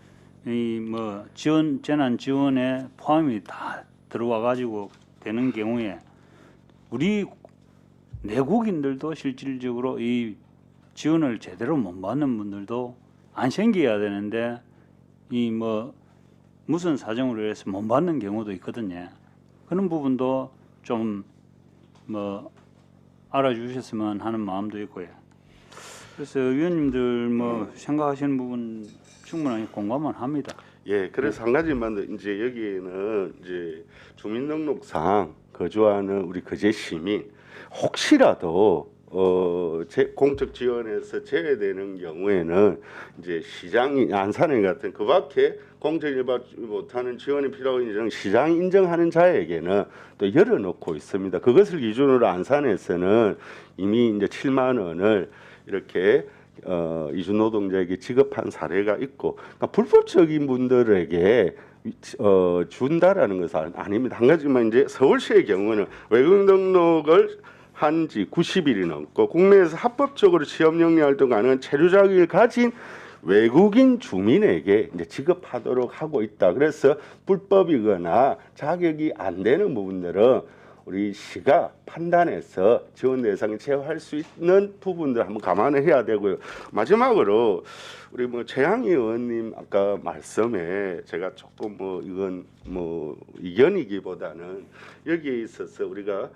Speaker 6: 이 뭐 재난 지원에 포함이 다 들어와 가지고 되는 경우에 우리 내국인들도 실질적으로 이 지원을 제대로 못 받는 분들도 안 생겨야 되는데 이 뭐 무슨 사정으로 해서 못 받는 경우도 있거든요. 그런 부분도 좀 뭐 알아주셨으면 하는 마음도 있고요. 그래서 위원님들 뭐 생각하시는 부분 충분히 공감은 합니다.
Speaker 4: 예, 그래서 한 가지만 더 이제 여기에는 이제 주민등록상 거주하는 우리 거제 시민 혹시라도 공적 지원에서 제외되는 경우에는 이제 시장이 안산에 같은 그밖에 공적 일받지 못하는 지원이 필요한 이런 시장 인정하는 자에게는 또 열어놓고 있습니다. 그것을 기준으로 안산에서는 이미 이제 7만 원을 이렇게 이주 노동자에게 지급한 사례가 있고 그러니까 불법적인 분들에게 준다라는 것은 아닙니다. 한 가지만 이제 서울시의 경우는 외국인 등록을 한 지 90일이 넘고 국내에서 합법적으로 취업 영리 활동 가능한 체류 자격을 가진 외국인 주민에게 이제 지급하도록 하고 있다. 그래서 불법이거나 자격이 안 되는 부분들은 우리 시가 판단해서 지원 대상에 제어할 수 있는 부분들 한번 감안을 해야 되고요. 마지막으로 우리 뭐 최양희 의원님 아까 말씀에 제가 조금 뭐 이건 뭐 이견이기보다는 여기에 있어서 우리가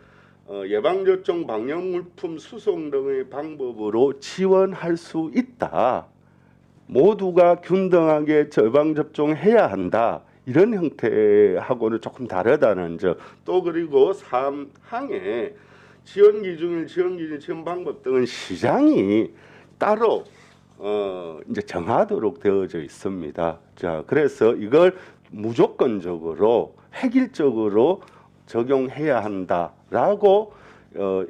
Speaker 4: 예방접종 방역물품 수송 등의 방법으로 지원할 수 있다. 모두가 균등하게 예방접종해야 한다. 이런 형태하고는 조금 다르다는 점. 또 그리고 3항에 지원 기준일, 지원 방법 등은 시장이 따로 이제 정하도록 되어져 있습니다. 자, 그래서 이걸 무조건적으로 획일적으로 적용해야 한다라고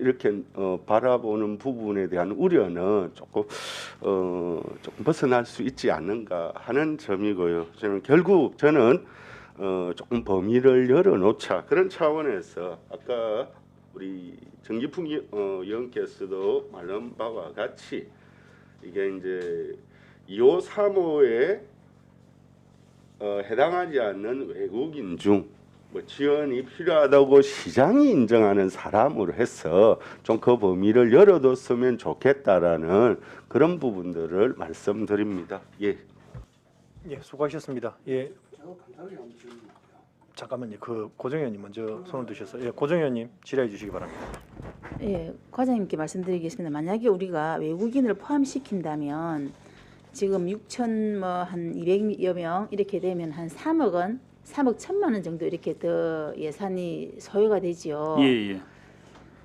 Speaker 4: 이렇게 바라보는 부분에 대한 우려는 조금 벗어날 수 있지 않는가 하는 점이고요. 결국 저는 조금 범위를 열어놓자 그런 차원에서 아까 우리 정기풍 의원께서도 말한 바와 같이 이게 이제 2호, 3호에 해당하지 않는 외국인 중 뭐 지원이 필요하다고 시장이 인정하는 사람으로 해서 좀 그 범위를 열어뒀으면 좋겠다라는 그런 부분들을 말씀드립니다. 예.
Speaker 1: 예, 수고하셨습니다. 예. 잠깐만요. 그 고정 의원님 먼저 손을 드셔서 예, 고정 의원님 질의해 주시기 바랍니다.
Speaker 8: 예, 과장님께 말씀드리겠습니다. 만약에 우리가 외국인을 포함시킨다면 지금 6천 뭐 한 200여 명 이렇게 되면 한 3억 1천만 원 정도 이렇게 더 예산이 소요가 되지요.
Speaker 6: 예.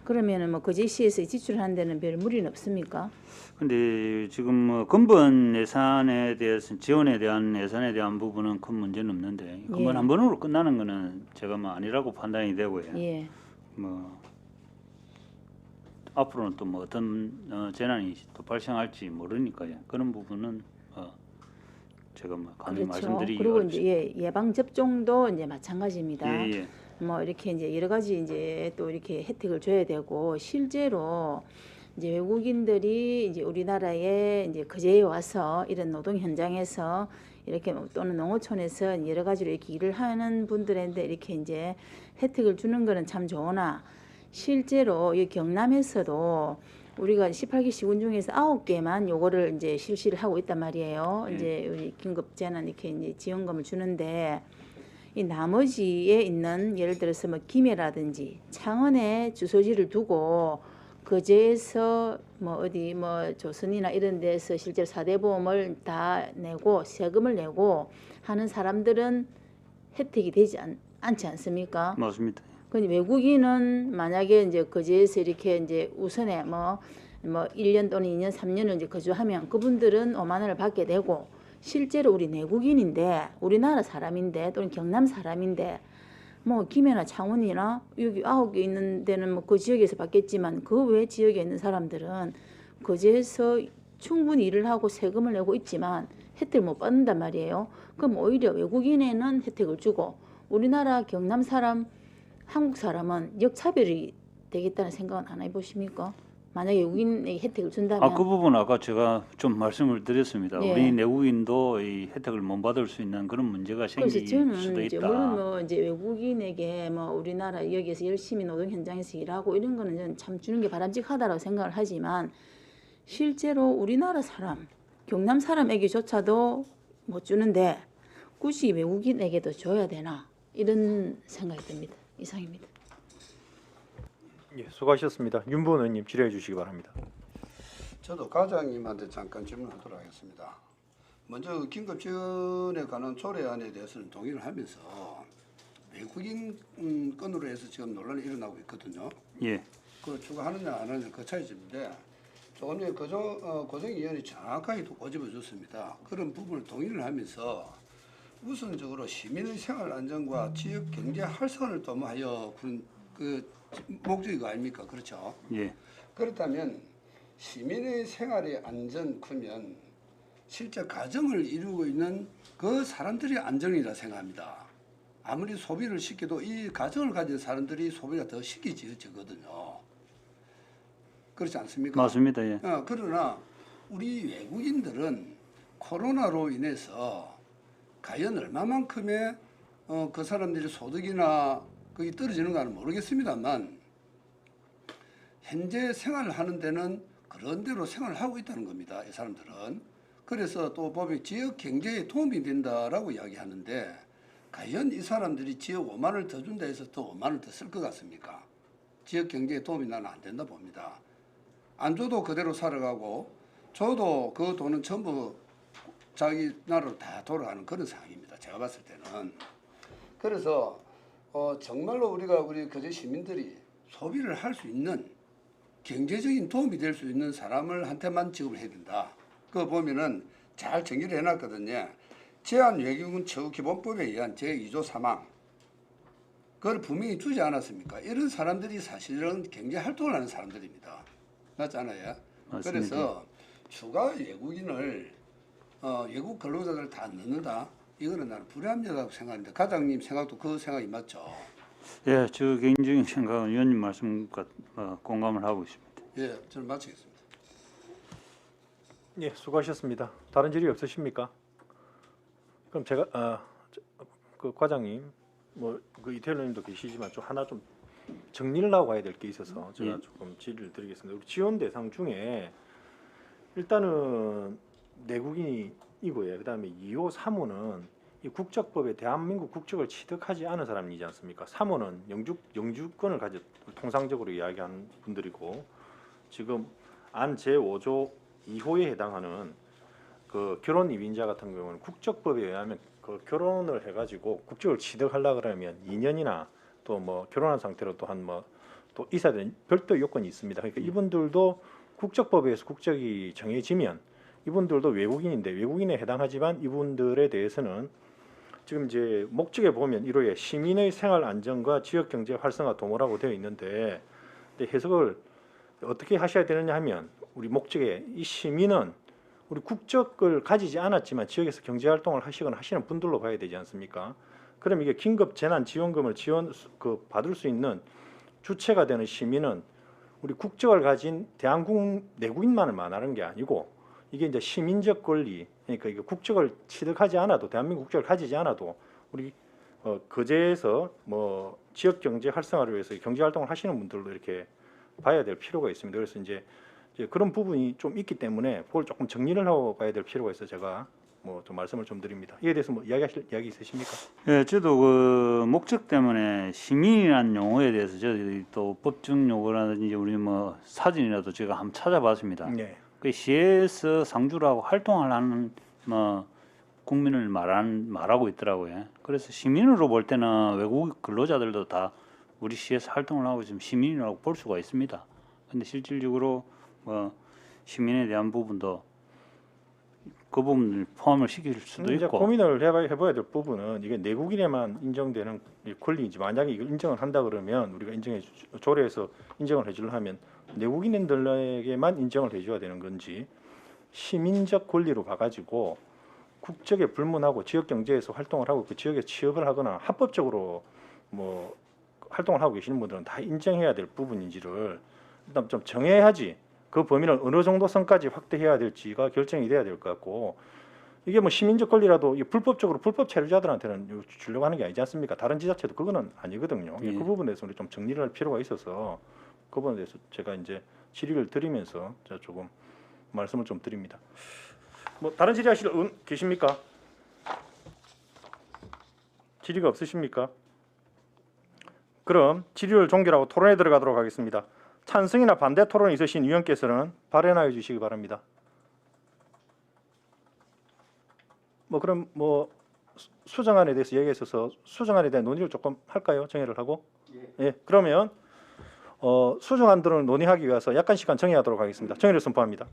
Speaker 8: 그러면은 뭐 거제시에서 지출하는 데는 별 무리는 없습니까?
Speaker 6: 근데 지금 뭐 근본 예산에 대해서 지원에 대한 예산에 대한 부분은 큰 문제는 없는데 근본
Speaker 8: 예.
Speaker 6: 한 번으로 끝나는 거는 제가 뭐 아니라고 판단이 되고요.
Speaker 8: 예.
Speaker 6: 뭐 앞으로는 또 뭐 어떤 재난이 또 발생할지 모르니까요. 그런 부분은 제가 뭐 감히 말씀드리기
Speaker 8: 그리고
Speaker 6: 어렵습니다.
Speaker 8: 이제 예방 접종도 이제 마찬가지입니다.
Speaker 6: 예.
Speaker 8: 뭐 이렇게 이제 여러 가지 이제 또 이렇게 혜택을 줘야 되고 실제로 이제 외국인들이 이제 우리나라에 이제 거제에 와서 이런 노동 현장에서 이렇게 또는 농어촌에서 여러 가지로 이렇게 일을 하는 분들한테 이렇게 이제 혜택을 주는 거는 참 좋으나 실제로 이 경남에서도 우리가 18개 시군 중에서 9개만 요거를 이제 실시를 하고 있단 말이에요. 이제 우리 긴급 재난 이렇게 이제 지원금을 주는데 이 나머지에 있는 예를 들어서 뭐 김해라든지 창원에 주소지를 두고 거제에서 뭐 어디 뭐 조선이나 이런 데서 실제로 사대보험을 다 내고 세금을 내고 하는 사람들은 혜택이 되지 않지 않습니까?
Speaker 6: 맞습니다.
Speaker 8: 근데 외국인은 만약에 이제 거제에서 이렇게 이제 우선에 뭐 1년 또는 2년, 3년을 이제 거주하면 그분들은 5만 원을 받게 되고 실제로 우리 내국인인데 우리나라 사람인데 또는 경남 사람인데 뭐 김해나 창원이나 여기 9개 있는 데는 뭐 그 지역에서 받겠지만 그 외 지역에 있는 사람들은 거제에서 충분히 일을 하고 세금을 내고 있지만 혜택을 못 받는단 말이에요. 그럼 오히려 외국인에는 혜택을 주고 우리나라 경남 사람, 한국 사람은 역차별이 되겠다는 생각은 안 해보십니까? 만약에 외국인에게 혜택을 준다면
Speaker 6: 그 부분 아까 제가 좀 말씀을 드렸습니다.
Speaker 8: 예.
Speaker 6: 우리 내국인도 이 혜택을 못 받을 수 있는 그런 문제가
Speaker 8: 그래서
Speaker 6: 생길
Speaker 8: 저는
Speaker 6: 수도
Speaker 8: 이제
Speaker 6: 있다.
Speaker 8: 물론 뭐 이제 외국인에게 뭐 우리나라 여기에서 열심히 노동 현장에서 일하고 이런 거는 저는 참 주는 게 바람직하다고 생각을 하지만 실제로 우리나라 사람, 경남 사람에게조차도 못 주는데 굳이 외국인에게도 줘야 되나 이런 생각이 듭니다. 이상입니다.
Speaker 1: 예, 수고하셨습니다. 윤보은 의원님 질의해 주시기 바랍니다.
Speaker 9: 저도 과장님한테 잠깐 질문하도록 하겠습니다. 먼저 긴급 지원에 관한 조례안에 대해서는 동의를 하면서 외국인 건으로 해서 지금 논란이 일어나고 있거든요.
Speaker 6: 예.
Speaker 9: 그걸 추가하느냐 안 하느냐 그 차이점인데 조금 전에 고정위원이 정확하게 또 꼬집어줬습니다. 그런 부분을 동의를 하면서 우선적으로 시민의 생활 안정과 지역 경제 활성화를 도모하여 그 목적이 아닙니까? 그렇죠?
Speaker 6: 예.
Speaker 9: 그렇다면 시민의 생활의 안전 크면 실제 가정을 이루고 있는 그 사람들의 안정이라 생각합니다. 아무리 소비를 시켜도 이 가정을 가진 사람들이 소비가 더 쉽게 지어지거든요. 그렇지 않습니까?
Speaker 6: 맞습니다. 예.
Speaker 9: 그러나 우리 외국인들은 코로나로 인해서 과연 얼마만큼의 그 사람들의 소득이나 그게 떨어지는가는 모르겠습니다만 현재 생활을 하는 데는 그런 대로 생활을 하고 있다는 겁니다. 이 사람들은. 그래서 또 보면 지역 경제에 도움이 된다라고 이야기하는데 과연 이 사람들이 지역 5만 원을 더 준다 해서 더 5만 원을 더 쓸 것 같습니까? 지역 경제에 도움이 나는 안 된다 봅니다. 안 줘도 그대로 살아가고 줘도 그 돈은 전부 자기 나라로 다 돌아가는 그런 상황입니다. 제가 봤을 때는. 그래서 정말로 우리 거제 시민들이 소비를 할 수 있는 경제적인 도움이 될 수 있는 사람을 한테만 지급을 해야 된다. 그거 보면은 잘 정리를 해놨거든요. 제한 외국인 처우 기본법에 의한 제2조 3항. 그걸 분명히 주지 않았습니까? 이런 사람들이 사실은 경제 활동을 하는 사람들입니다. 맞잖아요.
Speaker 6: 맞습니다.
Speaker 9: 그래서 추가 외국인을 외국 근로자들 다 넣는다. 이거는 나는 불합리하다고 생각합니다. 과장님 생각도 그 생각이 맞죠?
Speaker 6: 예, 저 개인적인 생각은 위원님 말씀과 공감을 하고 있습니다.
Speaker 9: 예, 저는 마치겠습니다.
Speaker 1: 예, 수고하셨습니다. 다른 질의 없으십니까? 그럼 제가 그 과장님 그 이태일 의원님도 계시지만 좀 하나 좀 정리를 하고 가야 될 게 있어서 제가
Speaker 6: 예.
Speaker 1: 조금 질의를 드리겠습니다. 우리 지원 대상 중에 일단은 내국인이고요. 그다음에 2호, 3호는 이 국적법에 대한민국 국적을 취득하지 않은 사람이지 않습니까? 3호는 영주권을 가져 통상적으로 이야기하는 분들이고 지금 안 제5조 2호에 해당하는 그 결혼 이민자 같은 경우는 국적법에 의하면 그 결혼을 해가지고 국적을 취득하려 그러면 2년이나 또 뭐 결혼한 상태로 또한 뭐 또 있어야 되는 별도 요건이 있습니다. 그러니까 이분들도 국적법에 의해서 국적이 정해지면 이분들도 외국인인데 외국인에 해당하지만 이분들에 대해서는 지금 이제 목적에 보면 1호에 시민의 생활 안정과 지역 경제 활성화 도모라고 되어 있는데 근데 해석을 어떻게 하셔야 되느냐 하면 우리 목적에 이 시민은 우리 국적을 가지지 않았지만 지역에서 경제 활동을 하시거나 하시는 분들로 봐야 되지 않습니까? 그럼 이게 긴급 재난 지원금을 받을 수 있는 주체가 되는 시민은 우리 국적을 가진 대한국 내국인만을 말하는 게 아니고 이게 이제 시민적 권리, 그러니까 이게 국적을 취득하지 않아도 대한민국 국적을 가지지 않아도 우리 거제에서 뭐 지역 경제 활성화를 위해서 경제 활동을 하시는 분들도 이렇게 봐야 될 필요가 있습니다. 그래서 이제 그런 부분이 좀 있기 때문에 그걸 조금 정리를 하고 가야 될 필요가 있어 서 제가 뭐 좀 말씀을 좀 드립니다. 이에 대해서 뭐 이야기하실 이야기 있으십니까?
Speaker 6: 예, 저도 그 목적 때문에 시민이라는 용어에 대해서 저희 또 법정 용어라든지 우리 뭐 사진이라도 제가 한번 찾아봤습니다.
Speaker 1: 네.
Speaker 6: 그 시에서 상주라고 활동을 하는 뭐 국민을 말하고 있더라고요. 그래서 시민으로 볼 때는 외국 근로자들도 다 우리 시에서 활동을 하고 지금 시민이라고 볼 수가 있습니다. 근데 실질적으로 뭐 시민에 대한 부분도 그 부분을 포함을 시킬 수도
Speaker 1: 이제
Speaker 6: 있고.
Speaker 1: 고민을 해봐야 될 부분은 이게 내국인에만 인정되는 이 권리인지 만약에 이걸 인정을 한다 그러면 우리가 조례에서 인정을 해주려 하면 내국인들에게만 인정을 해줘야 되는 건지 시민적 권리로 봐가지고 국적에 불문하고 지역 경제에서 활동을 하고 그 지역에 취업을 하거나 합법적으로 뭐 활동을 하고 계시는 분들은 다 인정해야 될 부분인지를 일단 좀 정해야지 그 범위를 어느 정도 선까지 확대해야 될지가 결정이 돼야 될 것 같고 이게 뭐 시민적 권리라도 이 불법적으로 불법 체류자들한테는 주려고 하는 게 아니지 않습니까? 다른 지자체도 그거는 아니거든요.
Speaker 6: 예.
Speaker 1: 그 부분에 대해서 우리 좀 정리를 할 필요가 있어서 그 부분에 대해서 제가 이제 질의를 드리면서 제가 조금 말씀을 좀 드립니다. 뭐 다른 질의하실 분 계십니까? 질의가 없으십니까? 그럼 질의를 종결하고 토론에 들어가도록 하겠습니다. 찬성이나 반대 토론이 있으신 위원께서는 발언하여 주시기 바랍니다. 뭐 그럼 뭐 수정안에 대해서 얘기해 있어서 수정안에 대한 논의를 조금 할까요? 정의를 하고. 예. 그러면 수정안들을 논의하기 위해서 약간 시간 정의하도록 하겠습니다. 정의를 선포합니다.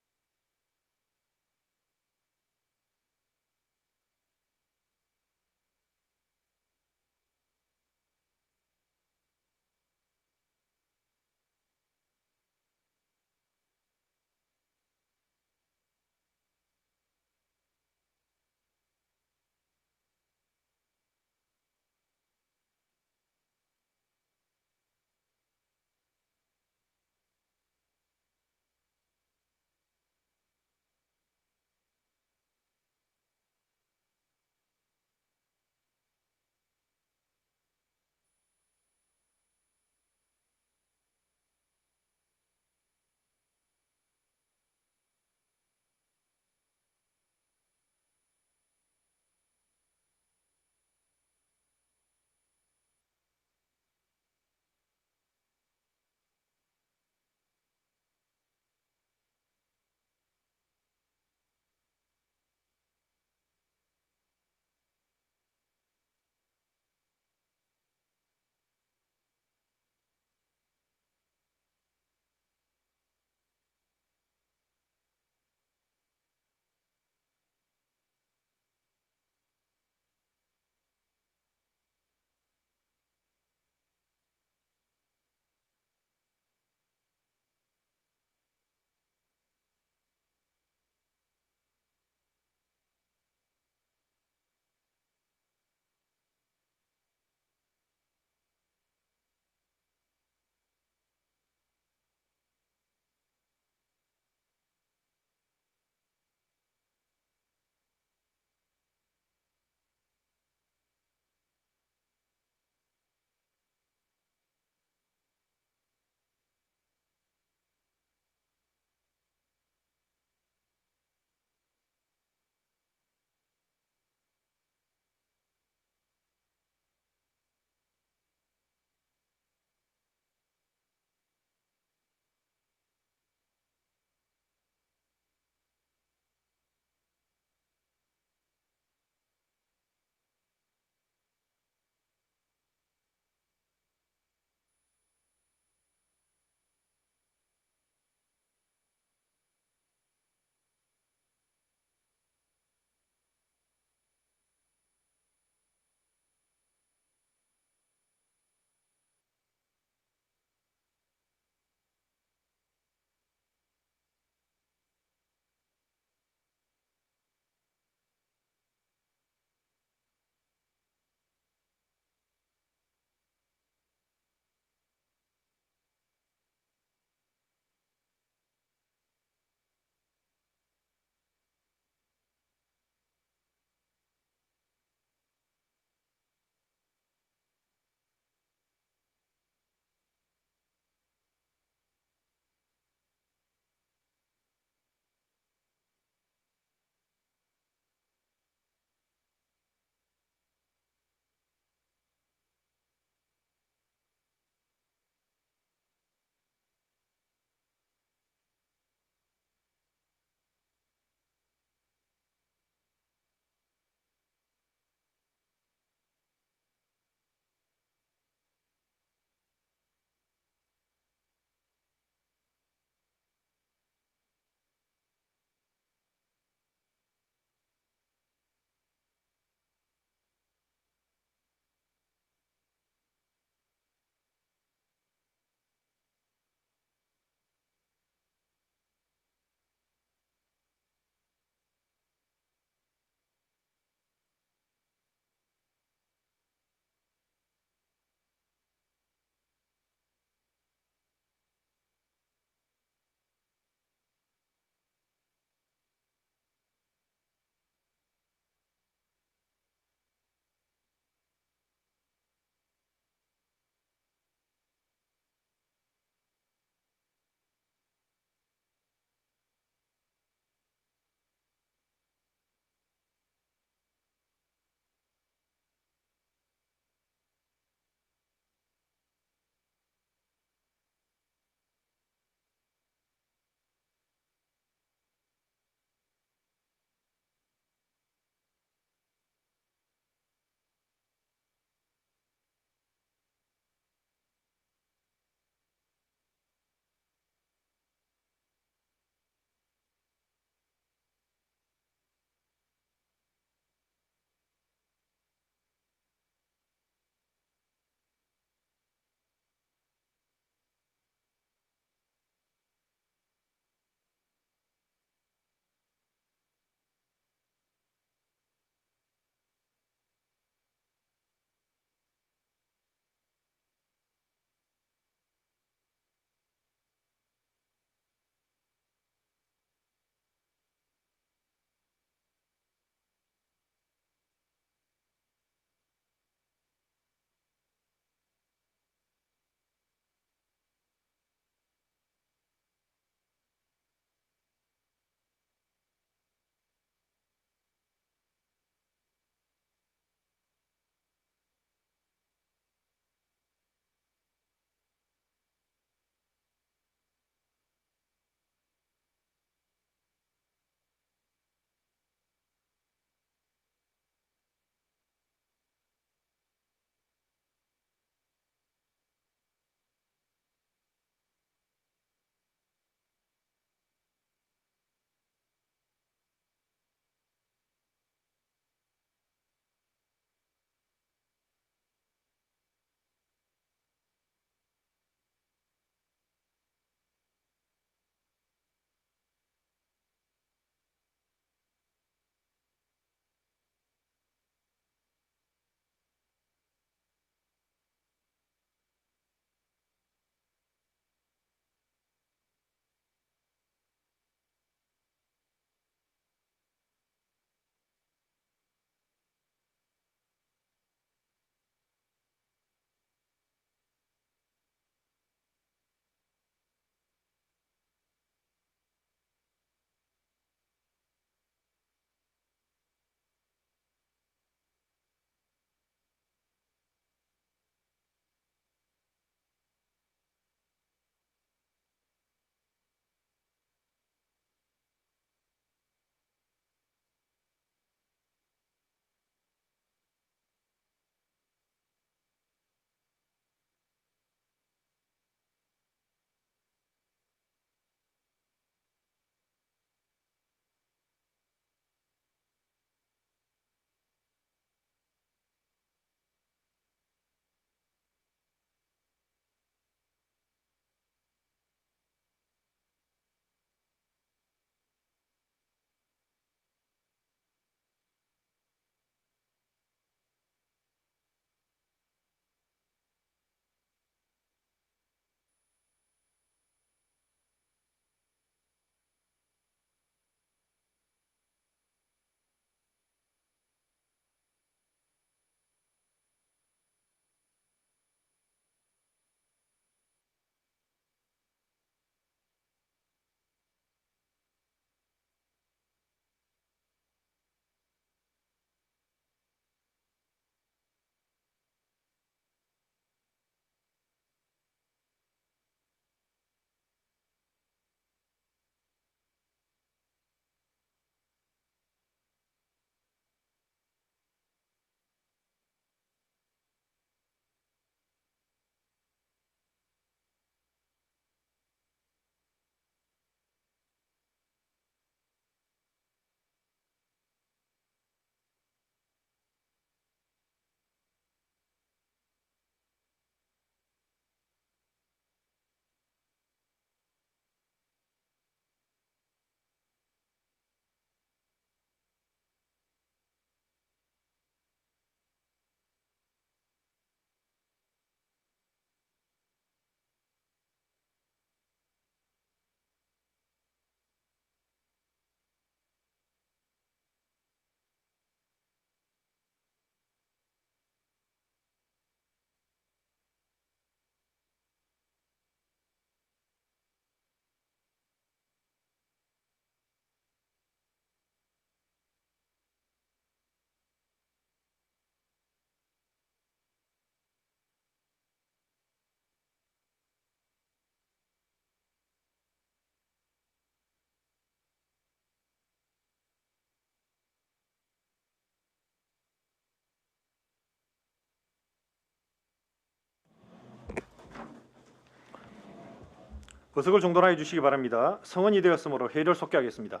Speaker 1: 의석을 정돈하여 주시기 바랍니다. 성원이 되었으므로 회의를 속개하겠습니다.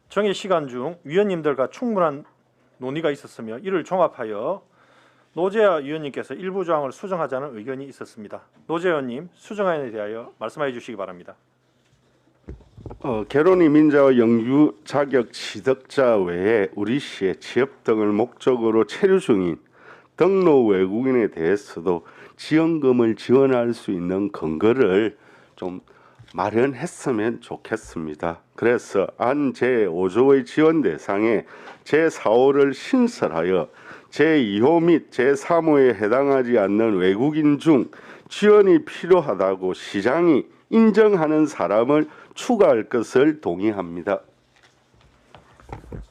Speaker 1: 정의 시간 중 위원님들과 충분한 논의가 있었으며 이를 종합하여 노재하 위원님께서 일부 조항을 수정하자는 의견이 있었습니다. 노재하 의원님, 수정안에 대하여 말씀해 주시기 바랍니다.
Speaker 4: 개론 이민자와 영유 자격 취득자 외에 우리 시에 취업 등을 목적으로 체류 중인 등록 외국인에 대해서도 지원금을 지원할 수 있는 근거를 좀 마련했으면 좋겠습니다. 그래서 안 제5조의 지원 대상에 제4호를 신설하여 제2호 및 제3호에 해당하지 않는 외국인 중 지원이 필요하다고 시장이 인정하는 사람을 추가할 것을 동의합니다.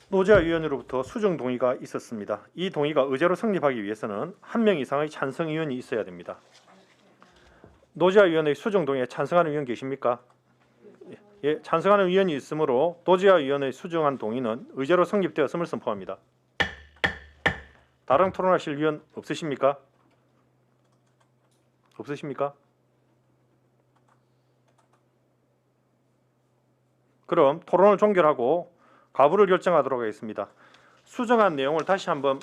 Speaker 1: 노재하 위원으로부터 수정 동의가 있었습니다. 이 동의가 의제로 성립하기 위해서는 1명 이상의 찬성 의원이 있어야 됩니다. 노재하 위원의 수정 동의에 찬성하는 의원 계십니까? 예, 찬성하는 의원이 있으므로 노재하 위원의 수정안 동의는 의제로 성립되었음을 선포합니다. 다른 토론하실 의원 없으십니까? 없으십니까? 그럼 토론을 종결하고 가부를 결정하도록 하겠습니다. 수정한 내용을 다시 한번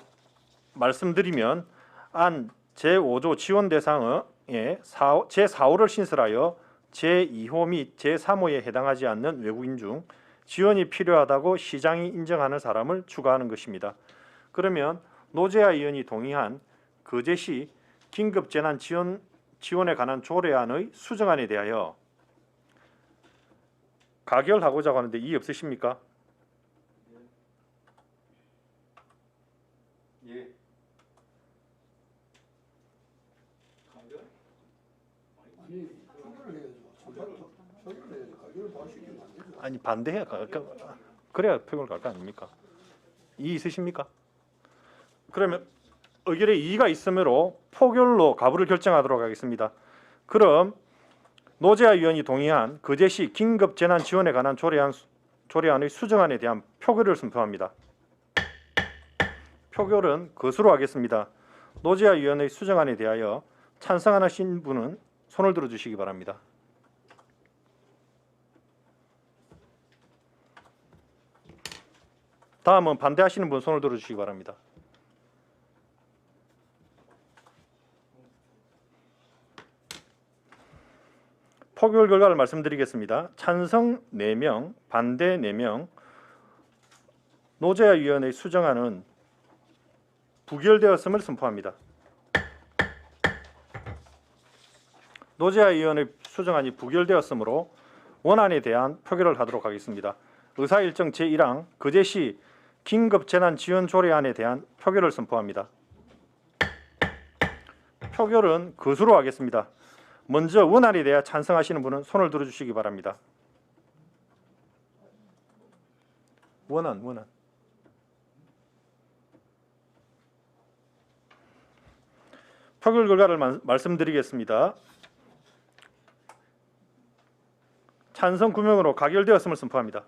Speaker 1: 말씀드리면 안 제5조 지원 대상에 제4호를 신설하여 제2호 및 제3호에 해당하지 않는 외국인 중 지원이 필요하다고 시장이 인정하는 사람을 추가하는 것입니다. 그러면 노재하 의원이 동의한 거제시 긴급재난지원에 관한 조례안의 수정안에 대하여 가결하고자 하는데 이의 없으십니까?
Speaker 4: 예.
Speaker 1: 아니 반대해야 그래야 표결 갈 거 아닙니까? 이의 있으십니까? 그러면 의결에 이의가 있으므로 포결로 가부를 결정하도록 하겠습니다. 그럼 노재하 위원이 동의한 거제시 긴급재난지원에 관한 조례안의 수정안에 대한 표결을 선포합니다. 표결은 것으로 하겠습니다. 노재하 위원의 수정안에 대하여 찬성하신 분은 손을 들어주시기 바랍니다. 다음은 반대하시는 분 손을 들어주시기 바랍니다. 포결 결과를 말씀드리겠습니다. 찬성 4명, 반대 4명, 노재하 위원의 수정안은 부결되었음을 선포합니다. 노재하 위원의 수정안이 부결되었으므로 원안에 대한 표결을 하도록 하겠습니다. 의사일정 제1항 거제시 긴급재난지원조례안에 대한 표결을 선포합니다. 표결은 것으로 하겠습니다. 먼저 원안에 대해 찬성하시는 분은 손을 들어주시기 바랍니다. 원안. 표결 결과를 말씀드리겠습니다. 찬성 9명으로 가결되었음을 선포합니다.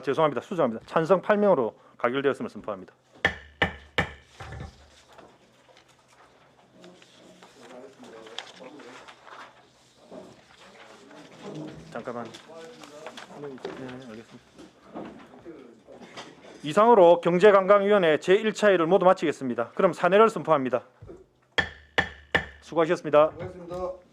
Speaker 1: 죄송합니다. 수정합니다. 찬성 8명으로 가결되었음을 선포합니다. 잠깐만. 네, 알겠습니다. 이상으로 경제관광위원회 제1차 회의를 모두 마치겠습니다. 그럼 사내를 선포합니다. 수고하셨습니다.
Speaker 9: 고맙습니다.